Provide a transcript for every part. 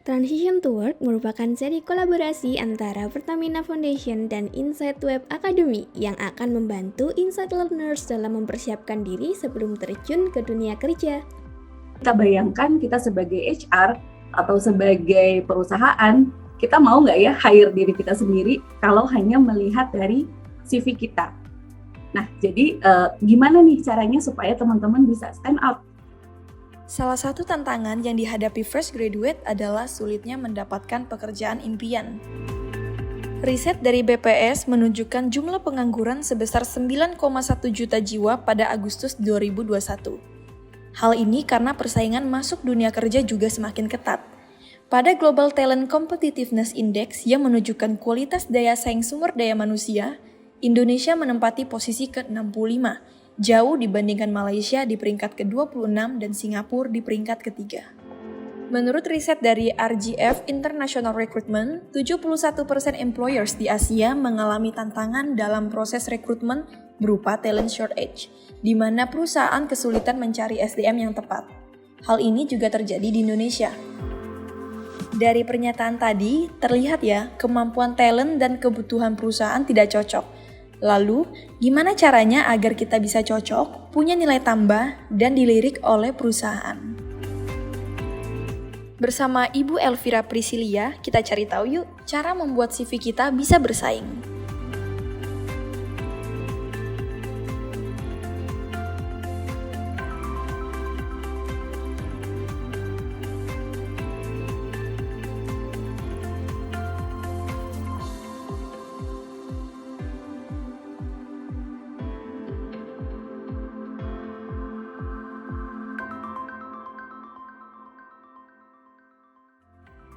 Transition to Work merupakan seri kolaborasi antara Pertamina Foundation dan Insight Web Academy yang akan membantu Insight Learners dalam mempersiapkan diri sebelum terjun ke dunia kerja. Kita bayangkan kita sebagai HR atau sebagai perusahaan, kita mau nggak ya hire diri kita sendiri kalau hanya melihat dari CV kita. Nah, jadi gimana nih caranya supaya teman-teman bisa stand out? Salah satu tantangan yang dihadapi fresh graduate adalah sulitnya mendapatkan pekerjaan impian. Riset dari BPS menunjukkan jumlah pengangguran sebesar 9,1 juta jiwa pada Agustus 2021. Hal ini karena persaingan masuk dunia kerja juga semakin ketat. Pada Global Talent Competitiveness Index yang menunjukkan kualitas daya saing sumber daya manusia, Indonesia menempati posisi ke-65, jauh dibandingkan Malaysia di peringkat ke-26 dan Singapura di peringkat ketiga. Menurut riset dari RGF International Recruitment, 71% employers di Asia mengalami tantangan dalam proses rekrutmen berupa talent shortage, di mana perusahaan kesulitan mencari SDM yang tepat. Hal ini juga terjadi di Indonesia. Dari pernyataan tadi, terlihat ya, kemampuan talent dan kebutuhan perusahaan tidak cocok. Lalu, gimana caranya agar kita bisa cocok, punya nilai tambah, dan dilirik oleh perusahaan? Bersama Ibu Elvira Priscilia, kita cari tahu yuk cara membuat CV kita bisa bersaing.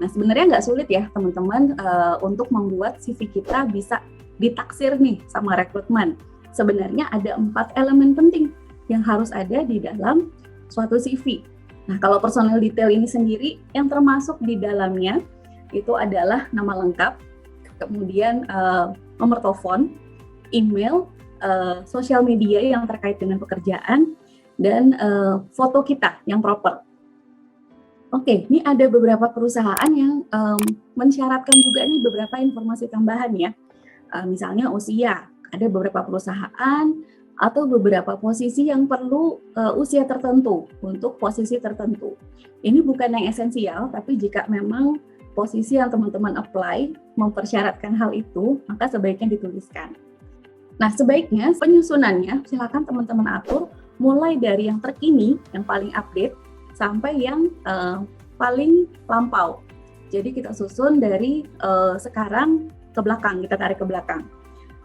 Nah, sebenarnya nggak sulit ya teman-teman untuk membuat CV kita bisa ditaksir nih sama rekrutmen. Sebenarnya ada 4 elemen penting yang harus ada di dalam suatu CV. Nah, kalau personal detail ini sendiri yang termasuk di dalamnya itu adalah nama lengkap, kemudian nomor telepon, email, sosial media yang terkait dengan pekerjaan, dan foto kita yang proper. Oke, ini ada beberapa perusahaan yang mensyaratkan juga nih beberapa informasi tambahan ya. Misalnya usia, ada beberapa perusahaan atau beberapa posisi yang perlu usia tertentu untuk posisi tertentu. Ini bukan yang esensial, tapi jika memang posisi yang teman-teman apply mempersyaratkan hal itu, maka sebaiknya dituliskan. Nah, sebaiknya penyusunannya silakan teman-teman atur mulai dari yang terkini, yang paling update, sampai yang paling lampau. Jadi kita susun dari sekarang ke belakang, kita tarik ke belakang.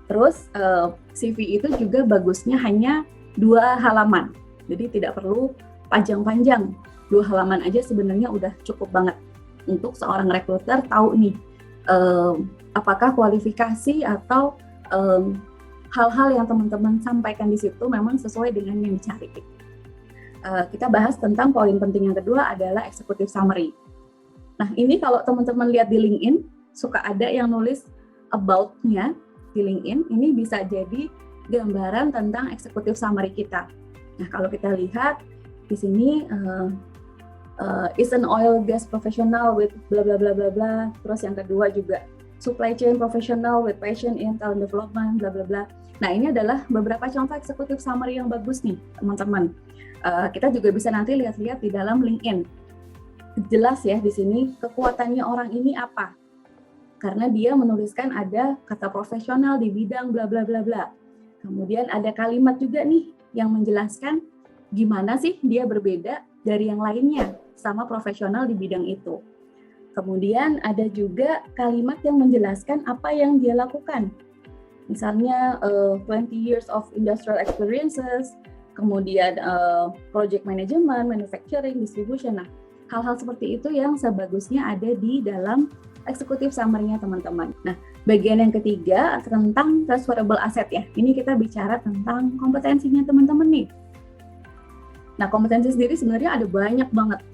Terus CV itu juga bagusnya hanya 2 halaman. Jadi tidak perlu panjang-panjang. 2 halaman aja sebenarnya udah cukup banget untuk seorang rekruter tahu nih apakah kualifikasi atau hal-hal yang teman-teman sampaikan di situ memang sesuai dengan yang dicari. Kita bahas tentang poin penting yang kedua adalah executive summary. Nah, ini kalau teman-teman lihat di LinkedIn, suka ada yang nulis about-nya di LinkedIn, ini bisa jadi gambaran tentang executive summary kita. Nah, kalau kita lihat di sini, is an oil gas professional with bla bla bla bla bla. Terus yang kedua juga supply chain professional with passion in talent development bla bla bla. Nah, ini adalah beberapa contoh executive summary yang bagus nih, teman-teman. Kita juga bisa nanti lihat-lihat di dalam LinkedIn. Jelas ya di sini kekuatannya orang ini apa. Karena dia menuliskan ada kata profesional di bidang bla bla bla bla. Kemudian ada kalimat juga nih yang menjelaskan gimana sih dia berbeda dari yang lainnya sama profesional di bidang itu. Kemudian ada juga kalimat yang menjelaskan apa yang dia lakukan. Misalnya 20 years of industrial experiences, kemudian project management, manufacturing, distribution. Nah, hal-hal seperti itu yang sebagusnya ada di dalam executive summary-nya teman-teman. Nah, bagian yang ketiga tentang transferable asset ya. Ini kita bicara tentang kompetensinya teman-teman nih. Nah, kompetensi sendiri sebenarnya ada banyak banget.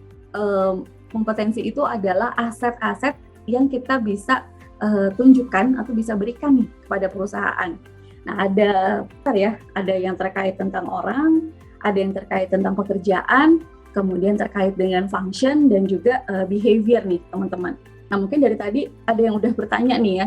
Kompetensi itu adalah aset-aset yang kita bisa tunjukkan atau bisa berikan nih kepada perusahaan. Nah, ada yang terkait tentang orang, ada yang terkait tentang pekerjaan, kemudian terkait dengan function dan juga behavior nih teman-teman. Nah mungkin dari tadi ada yang udah bertanya nih ya,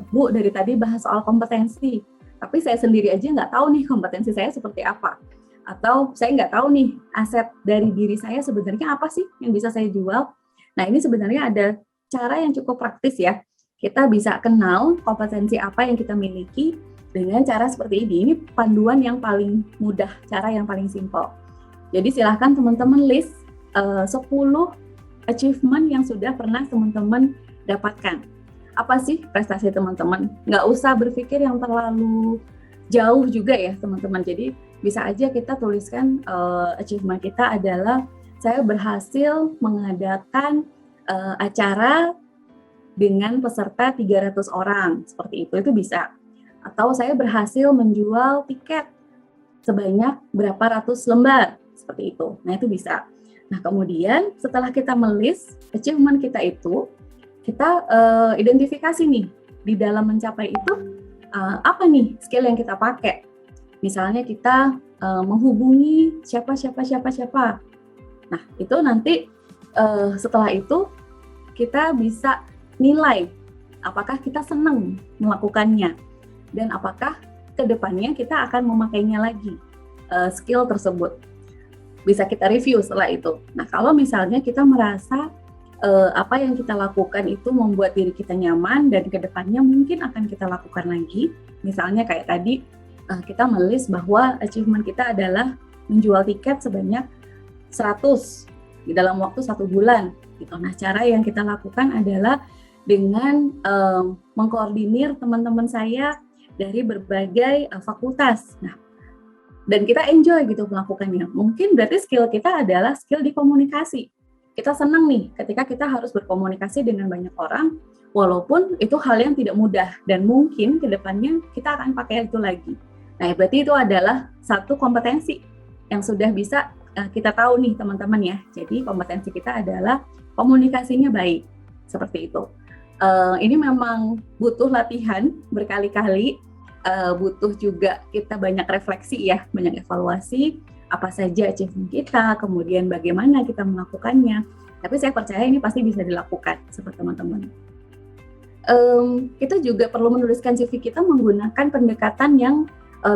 Bu dari tadi bahas soal kompetensi, tapi saya sendiri aja nggak tahu nih kompetensi saya seperti apa. Atau saya nggak tahu nih aset dari diri saya sebenarnya apa sih yang bisa saya jual. Nah ini sebenarnya ada cara yang cukup praktis ya. Kita bisa kenal kompetensi apa yang kita miliki dengan cara seperti ini. Ini panduan yang paling mudah, cara yang paling simpel. Jadi silahkan teman-teman list 10 achievement yang sudah pernah teman-teman dapatkan. Apa sih prestasi teman-teman? Nggak usah berpikir yang terlalu jauh juga ya teman-teman. Jadi bisa aja kita tuliskan achievement kita adalah saya berhasil mengadakan acara dengan peserta 300 orang. Seperti itu bisa. Atau saya berhasil menjual tiket sebanyak berapa ratus lembar. Seperti itu. Nah, itu bisa. Nah, kemudian setelah kita melis achievement kita itu, kita identifikasi nih di dalam mencapai itu apa nih skill yang kita pakai. Misalnya kita menghubungi siapa. Nah, itu nanti setelah itu kita bisa nilai apakah kita senang melakukannya dan apakah kedepannya kita akan memakainya lagi skill tersebut. Bisa kita review setelah itu. Nah, kalau misalnya kita merasa apa yang kita lakukan itu membuat diri kita nyaman dan kedepannya mungkin akan kita lakukan lagi. Misalnya kayak tadi kita melis bahwa achievement kita adalah menjual tiket sebanyak 100 di dalam waktu 1 bulan. Gitu. Nah, cara yang kita lakukan adalah dengan mengkoordinir teman-teman saya dari berbagai fakultas. Nah, dan kita enjoy gitu melakukannya. Mungkin berarti skill kita adalah skill di komunikasi. Kita senang nih ketika kita harus berkomunikasi dengan banyak orang, walaupun itu hal yang tidak mudah dan mungkin kedepannya kita akan pakai itu lagi. Nah, berarti itu adalah satu kompetensi yang sudah bisa kita tahu nih teman-teman ya. Jadi kompetensi kita adalah komunikasinya baik, seperti itu. Ini memang butuh latihan berkali-kali. Butuh juga kita banyak refleksi ya, banyak evaluasi apa saja achievement kita, kemudian bagaimana kita melakukannya. Tapi saya percaya ini pasti bisa dilakukan seperti teman-teman. Kita juga perlu menuliskan CV kita menggunakan pendekatan yang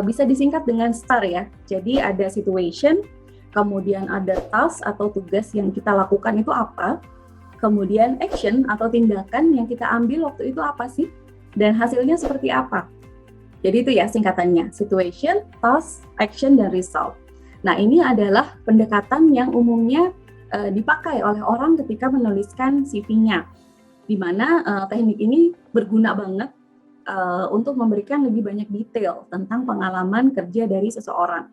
bisa disingkat dengan STAR ya. Jadi ada situation, kemudian ada task atau tugas yang kita lakukan itu apa, kemudian action atau tindakan yang kita ambil waktu itu apa sih, dan hasilnya seperti apa. Jadi itu ya singkatannya, situation, task, action, dan result. Nah ini adalah pendekatan yang umumnya dipakai oleh orang ketika menuliskan CV-nya. Di mana teknik ini berguna banget untuk memberikan lebih banyak detail tentang pengalaman kerja dari seseorang.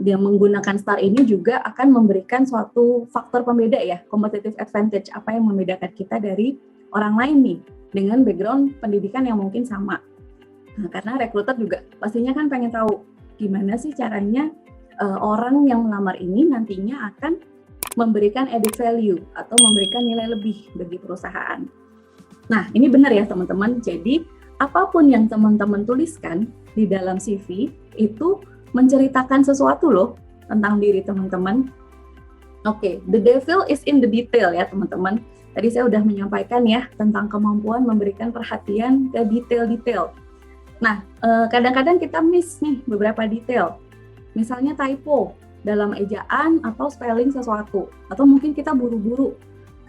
Dia menggunakan STAR ini juga akan memberikan suatu faktor pembeda ya, competitive advantage, apa yang membedakan kita dari orang lain nih, dengan background pendidikan yang mungkin sama. Nah, karena rekruter juga pastinya kan pengen tahu gimana sih caranya orang yang melamar ini nantinya akan memberikan added value atau memberikan nilai lebih bagi perusahaan. Nah, ini benar ya teman-teman. Jadi, apapun yang teman-teman tuliskan di dalam CV itu menceritakan sesuatu loh tentang diri teman-teman. Oke, the devil is in the detail ya teman-teman. Tadi saya udah menyampaikan ya tentang kemampuan memberikan perhatian ke detail-detail. Nah, kadang-kadang kita miss nih beberapa detail. Misalnya typo dalam ejaan atau spelling sesuatu. Atau mungkin kita buru-buru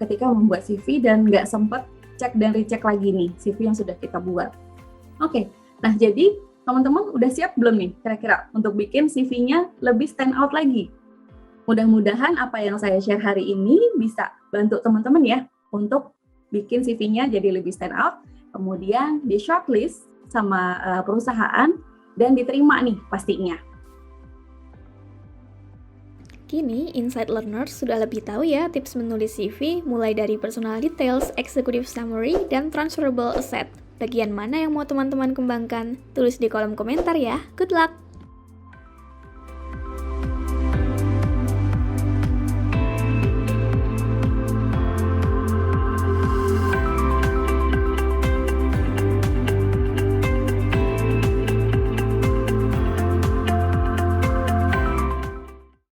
ketika membuat CV dan nggak sempat cek dan recheck lagi nih CV yang sudah kita buat. Oke, nah jadi teman-teman udah siap belum nih kira-kira untuk bikin CV-nya lebih stand out lagi? Mudah-mudahan apa yang saya share hari ini bisa bantu teman-teman ya untuk bikin CV-nya jadi lebih stand out, kemudian di shortlist sama perusahaan dan diterima nih pastinya. Kini, Insight Learners sudah lebih tahu ya tips menulis CV mulai dari personal details, executive summary, dan transferable asset. Bagian mana yang mau teman-teman kembangkan? Tulis di kolom komentar ya. Good luck!